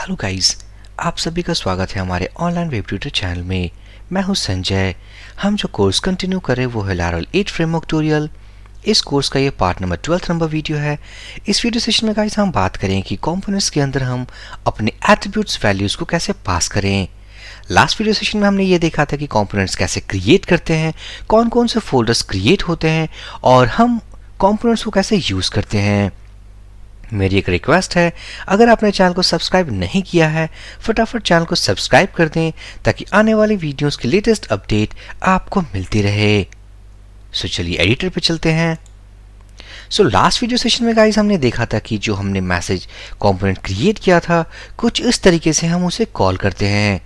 Hello guys, आप सभी का स्वागत है हमारे ऑनलाइन वेब ट्यूटर चैनल में। मैं हूं संजय। हम जो कोर्स कंटिन्यू कर रहे हैं वो है Laravel 8 फ्रेमवर्क ट्यूटोरियल। इस कोर्स का ये पार्ट नंबर 12 नंबर वीडियो है। इस वीडियो सेशन में गाइस हम बात करें कि कंपोनेंट्स के अंदर हम अपने एट्रीब्यूट्स वैल्यूज को कैसे पास करें। लास्ट वीडियो सेशन में हमने ये देखा था कि कंपोनेंट्स कैसे क्रिएट करते हैं, कौन कौन से फोल्डर्स क्रिएट होते हैं और हम कंपोनेंट्स को कैसे यूज करते हैं। मेरी एक रिक्वेस्ट है, अगर आपने चैनल को सब्सक्राइब नहीं किया है फटाफट चैनल को सब्सक्राइब कर दें ताकि आने वाली वीडियोस की लेटेस्ट अपडेट आपको मिलती रहे। सो चलिए एडिटर पे चलते हैं। सो लास्ट वीडियो सेशन में गाइस हमने देखा था कि जो हमने मैसेज कंपोनेंट क्रिएट किया था कुछ इस तरीके से हम उसे कॉल करते हैं।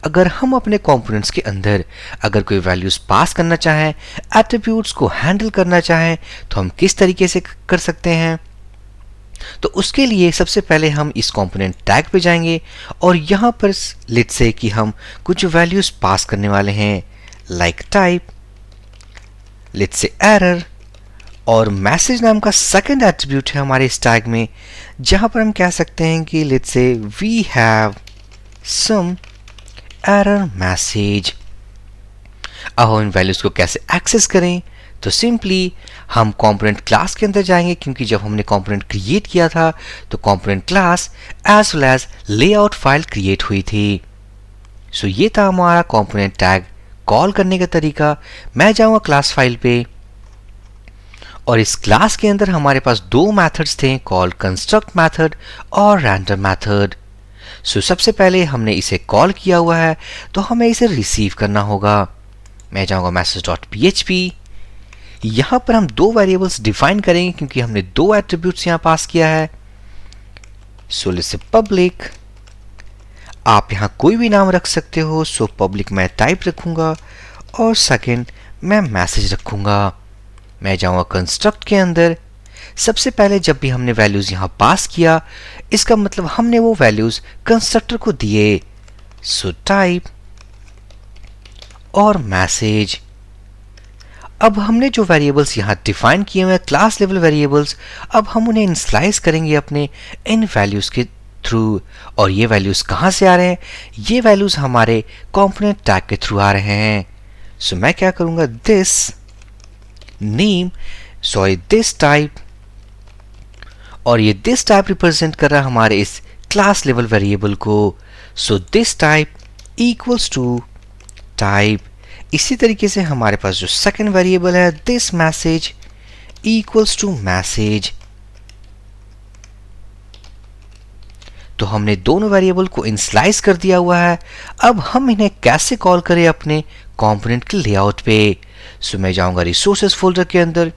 अगर हम अपने कंपोनेंट्स के अंदर अगर कोई वैल्यूज पास करना चाहें, एट्रीब्यूट्स को हैंडल करना चाहें तो हम किस तरीके से कर सकते हैं। तो उसके लिए सबसे पहले हम इस कंपोनेंट टैग पे जाएंगे और यहाँ पर लेट्स से कि हम कुछ वैल्यूज पास करने वाले हैं like type, let's say error और मैसेज नाम का सेकंड एट्रीब्यूट है हमारे इस टैग में, जहां पर हम कह सकते हैं कि let's say we have some error message. अब हम इन वैल्यूज को कैसे एक्सेस करें, तो सिंपली हम कंपोनेंट क्लास के अंदर जाएंगे, क्योंकि जब हमने कंपोनेंट क्रिएट किया था तो component class as well as layout file create हुई थी। सो ये था हमारा कंपोनेंट टैग कॉल करने का तरीका। मैं जाऊंगा क्लास फाइल पे और इस क्लास के अंदर हमारे पास दो मेथड्स थे, कॉल कंस्ट्रक्ट मेथड और रैंडम मेथड। सो सबसे पहले हमने इसे कॉल किया हुआ है तो हमें इसे रिसीव करना होगा। मैं जाऊंगा message.php। यहां पर हम दो वेरिएबल्स डिफाइन करेंगे क्योंकि हमने दो एट्रीब्यूट्स यहां पास किया है। सो लेट्स से पब्लिक, आप यहां कोई भी नाम रख सकते हो। सो पब्लिक मैं टाइप रखूंगा और सेकंड मैं मैसेज रखूंगा। मैं जाऊंगा कंस्ट्रक्ट के अंदर। सबसे पहले जब भी हमने वैल्यूज यहां पास किया इसका मतलब हमने वो वैल्यूज कंस्ट्रक्टर को दिए। सो टाइप और मैसेज। अब हमने जो वेरिएबल्स यहाँ डिफाइन किए हुए हैं क्लास लेवल वेरिएबल्स, अब हम उन्हें इनिशियलाइज करेंगे अपने इन वैल्यूज के थ्रू। और ये वैल्यूज कहाँ से आ रहे हैं, ये वैल्यूज हमारे कंपोनेंट टैग के थ्रू आ रहे हैं। सो मैं क्या करूंगा, दिस नेम दिस टाइप, और ये दिस टाइप रिप्रेजेंट कर रहा है हमारे इस क्लास लेवल वेरिएबल को। So this type equals to type. इसी तरीके से हमारे पास जो सेकंड वेरिएबल है this message equals to message. तो हमने दोनों वेरिएबल को इनिशियलाइज कर दिया हुआ है। अब हम इन्हें कैसे कॉल करें अपने कंपोनेंट के लेआउट पे। सो मैं जाऊंगा रिसोर्सेज फोल्डर के अंदर,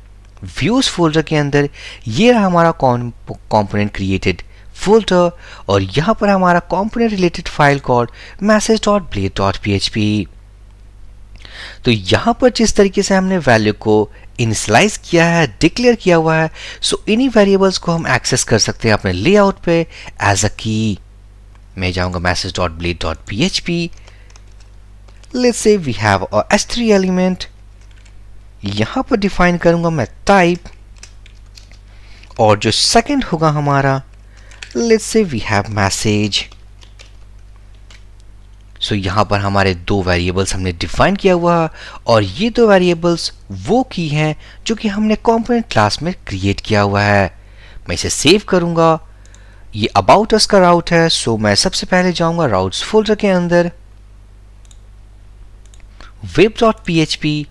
व्यूज फोल्डर के अंदर, ये रहा हमारा कंपोनेंट क्रिएटेड फोल्डर और यहां पर हमारा component related file called message.blade.php। तो यहां पर जिस तरीके से हमने वैल्यू को इनिशियलाइज किया है, डिक्लेयर किया हुआ है, सो इन्हीं वेरिएबल्स को हम एक्सेस कर सकते हैं अपने लेआउट पे एज अ की। मैं जाऊंगा message.blade.php। Let's say we have a s3 element. यहां पर डिफाइन करूंगा मैं टाइप और जो सेकंड होगा हमारा let's say we have message. सो यहां पर हमारे दो वेरिएबल्स हमने डिफाइन किया हुआ और ये दो वेरिएबल्स वो की हैं जो कि हमने कंपोनेंट क्लास में क्रिएट किया हुआ है। मैं इसे सेव करूंगा। ये अबाउट अस का राउट है। सो मैं सबसे पहले जाऊंगा राउट्स फोल्डर के अंदर, web.php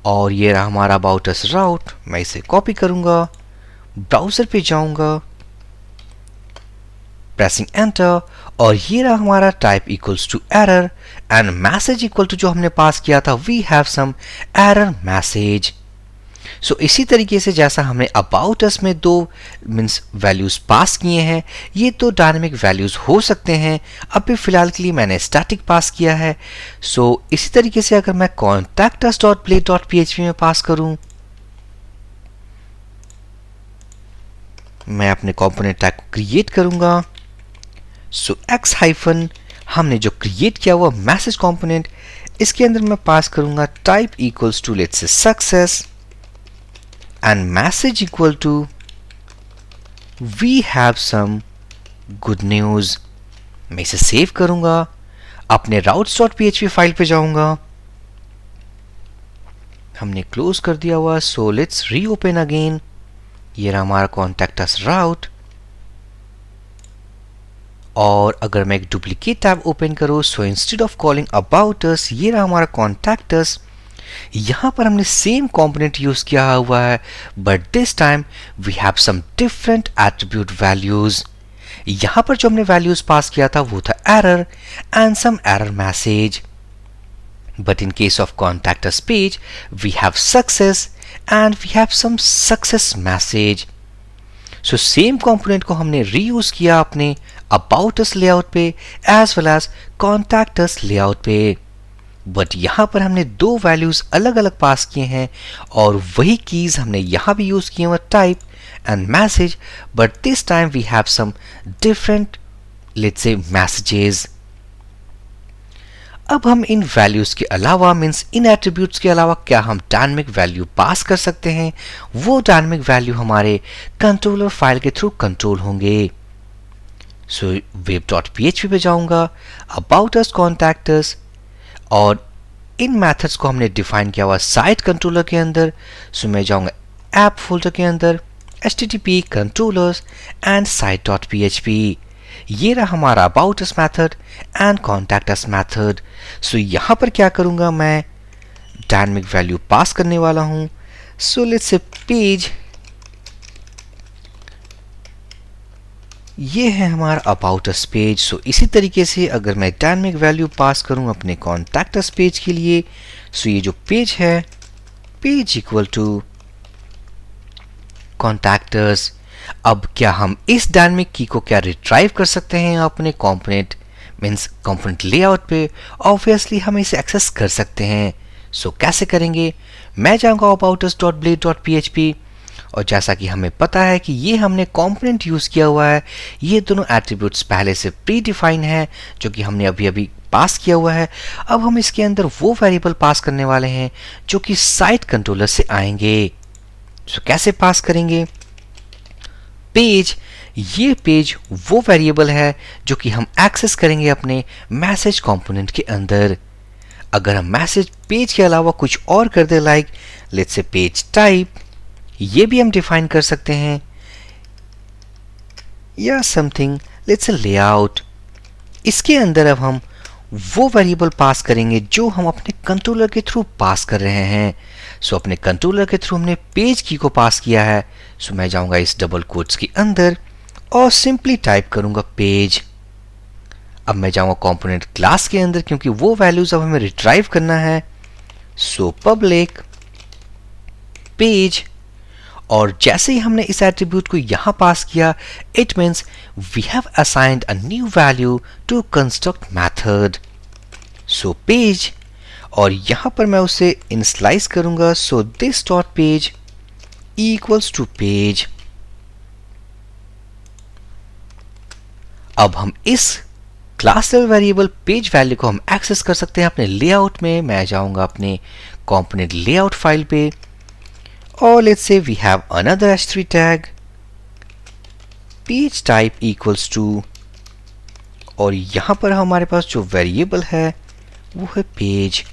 और ये रहा हमारा अबाउट अस राउट। मैं इसे कॉपी करूंगा, ब्राउजर पे जाऊंगा, प्रेसिंग एंटर और ये रहा हमारा type equals to error and message equal to जो हमने पास किया था we have some error message. So इसी तरीके से जैसा हमने अबाउट अस में दो मींस वैल्यूज पास किए हैं, ये तो डायनेमिक वैल्यूज हो सकते हैं। अभी फिलहाल के लिए मैंने स्टैटिक पास किया है। सो इसी तरीके से अगर मैं contactus.blade.php में पास करूं, मैं अपने कंपोनेंट टैग को क्रिएट करूंगा। सो x हाइफन हमने जो क्रिएट किया हुआ मैसेज कंपोनेंट, इसके अंदर मैं पास करूंगा type equals to let's say success and message equal to we have some good news. मैं इसे सेव करूंगा, अपने routes.php फाइल पे जाऊंगा, हमने क्लोज कर दिया हुआ, सो लेट्स रीओपन अगेन। ये रहा हमारा कॉन्टैक्ट अस राउट, और अगर मैं एक डुप्लीकेट टैब ओपन करूं, so instead of calling about us, ये रहा हमारा कॉन्टैक्ट अस। यहां पर हमने सेम कंपोनेंट यूज किया हुआ है, but this time we have some different attribute values. यहां पर जो हमने वैल्यूज पास किया था वो था error and some error message, but in case of contact us page we have success and we have some success message. So same component को हमने reuse किया अपने about us layout पे as well as contact us layout पे, but यहाँ पर हमने दो values अलग अलग पास किए हैं और वही keys हमने यहाँ भी use किए हैं type and message, but this time we have some different, let's say, messages. अब हम इन वैल्यूज के अलावा मीन्स इन एट्रीब्यूट्स के अलावा क्या हम डायनामिक वैल्यू पास कर सकते हैं? वो डायनामिक वैल्यू हमारे कंट्रोलर फाइल के थ्रू कंट्रोल होंगे। सो web.php पे जाऊंगा, अबाउट अस, कॉन्टैक्ट अस, और इन मेथड्स को हमने डिफाइन किया हुआ साइट कंट्रोलर के अंदर। सो मैं जाऊंगा ऐप फोल्डर के अंदर, http controllers and site.php। ये रहा हमारा about us method and contact us method. So यहां पर क्या करूंगा, मैं डायनामिक वैल्यू पास करने वाला हूं। सो लेट्स से पेज, ये है हमारा अबाउट अस पेज। सो इसी तरीके से अगर मैं डायनामिक वैल्यू पास करूं अपने कॉन्टैक्ट अस पेज के लिए, सो ये जो पेज है, page equal to contact us. अब क्या हम इस डायनामिक की को क्या रिट्राइव कर सकते हैं अपने कंपोनेंट मींस कंपोनेंट लेआउट पे? ऑब्वियसली हम इसे एक्सेस कर सकते हैं। सो कैसे करेंगे? मैं जाऊंगा aboutus.blade.php, और जैसा कि हमें पता है कि ये हमने कंपोनेंट यूज किया हुआ है, ये दोनों एट्रीब्यूट्स पहले से प्री डिफाइन है जो कि हमने अभी अभी पास किया हुआ है। अब हम इसके अंदर वो वेरिएबल पास करने वाले हैं जो कि साइट कंट्रोलर से आएंगे। सो कैसे पास करेंगे? पेज, ये पेज वो वेरिएबल है जो कि हम एक्सेस करेंगे अपने मैसेज कंपोनेंट के अंदर। अगर हम मैसेज पेज के अलावा कुछ और कर दे, like let's say page type, ये भी हम डिफाइन कर सकते हैं, या समथिंग लेट्स से लेआउट। इसके अंदर अब हम वो वेरिएबल पास करेंगे जो हम अपने कंट्रोलर के थ्रू पास कर रहे हैं। सो अपने कंट्रोलर के थ्रू हमने पेज की को पास किया है। सो मैं जाऊंगा इस डबल कोट्स के अंदर और सिंपली टाइप करूंगा पेज। अब मैं जाऊंगा कंपोनेंट क्लास के अंदर क्योंकि वो वैल्यूज अब हमें रिट्राइव करना है। सो पब्लिक पेज, और जैसे ही हमने इस एट्रीब्यूट को यहां पास किया, it means we have assigned a new value to construct method. So page, और यहां पर मैं उसे इनिशियलाइज करूंगा। So this dot page equals to page. अब हम इस class level variable page value को हम एक्सेस कर सकते हैं अपने लेआउट में। मैं जाऊंगा अपने कंपोनेंट लेआउट फाइल पे, और let's say we have another h3 tag, page type equals to, और यहां पर हमारे पास जो वेरिएबल है वो है page.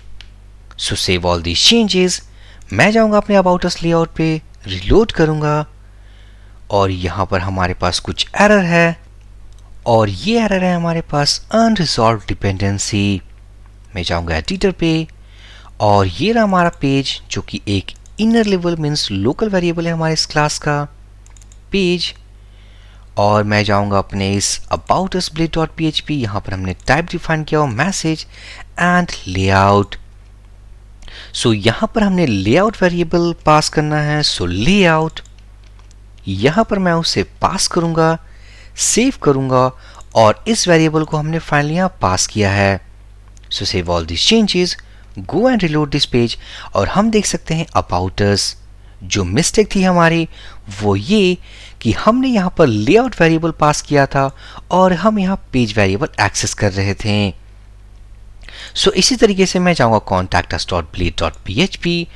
So save all these changes. मैं जाऊंगा अपने अबाउट अस लेआउट पे, रिलोड करूंगा, और यहां पर हमारे पास कुछ एरर है, और ये एरर है हमारे पास अनरिजॉल्व्ड डिपेंडेंसी। मैं जाऊंगा एडिटर पे, और ये रहा हमारा पेज जो कि एक inner level means local variable है हमारे इस क्लास का पेज। और मैं जाऊंगा अपने इस अबाउट अस blade.php, यहां पर हमने टाइप डिफाइन किया हुआ मैसेज एंड लेआउट। सो यहां पर हमने लेआउट वेरिएबल पास करना है। सो लेआउट, यहां पर मैं उसे पास करूंगा, सेव करूंगा, और इस वेरिएबल को हमने फाइनली यहां पास किया है। सो save all this changes, go and reload this page, और हम देख सकते हैं अबाउट अस। जो मिस्टेक थी हमारी वो ये कि हमने यहाँ पर लेआउट वेरिएबल पास किया था और हम यहाँ पेज वेरिएबल एक्सेस कर रहे थे। सो इसी तरीके से मैं जाऊंगा contactus.blade.php,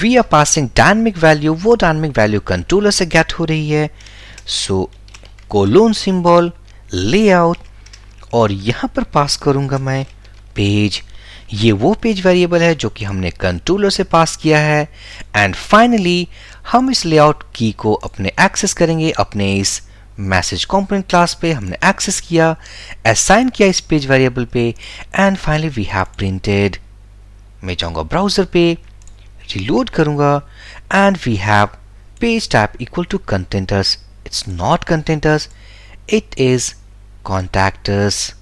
we are passing dynamic value, वो डायनामिक वैल्यू कंट्रोलर से गेट हो रही है। सो कोलोन सिंबल लेआउट, और यहाँ पर पास करूँगा मैं पेज। ये वो पेज वेरिएबल है जो कि हमने कंट्रोलर से पास किया है। एंड फाइनली हम इस लेआउट की को अपने एक्सेस करेंगे, अपने इस मैसेज कंपोनेंट क्लास पे हमने एक्सेस किया, असाइन किया इस पेज वेरिएबल पे, and finally we have printed. मैं जाऊंगा ब्राउजर पे, रिलोड करूंगा, and we have page type equal to contenders. It's not contenders, it is contactors.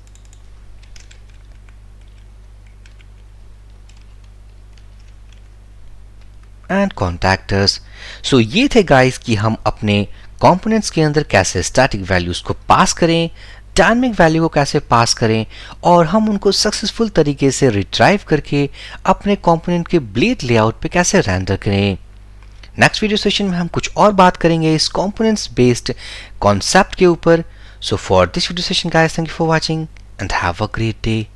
And contactors. So ये थे गाइस कि हम अपने कंपोनेंट्स के अंदर कैसे स्टैटिक वैल्यूज को पास करें, डायनामिक वैल्यू को कैसे पास करें, और हम उनको सक्सेसफुल तरीके से रिट्राइव करके अपने कंपोनेंट के ब्लेड लेआउट पे कैसे रेंडर करें। नेक्स्ट वीडियो सेशन में हम कुछ और बात करेंगे इस कंपोनेंट्स बेस्ड कॉन्सेप्ट के ऊपर। So for this video session guys, thank you for watching and have a great day.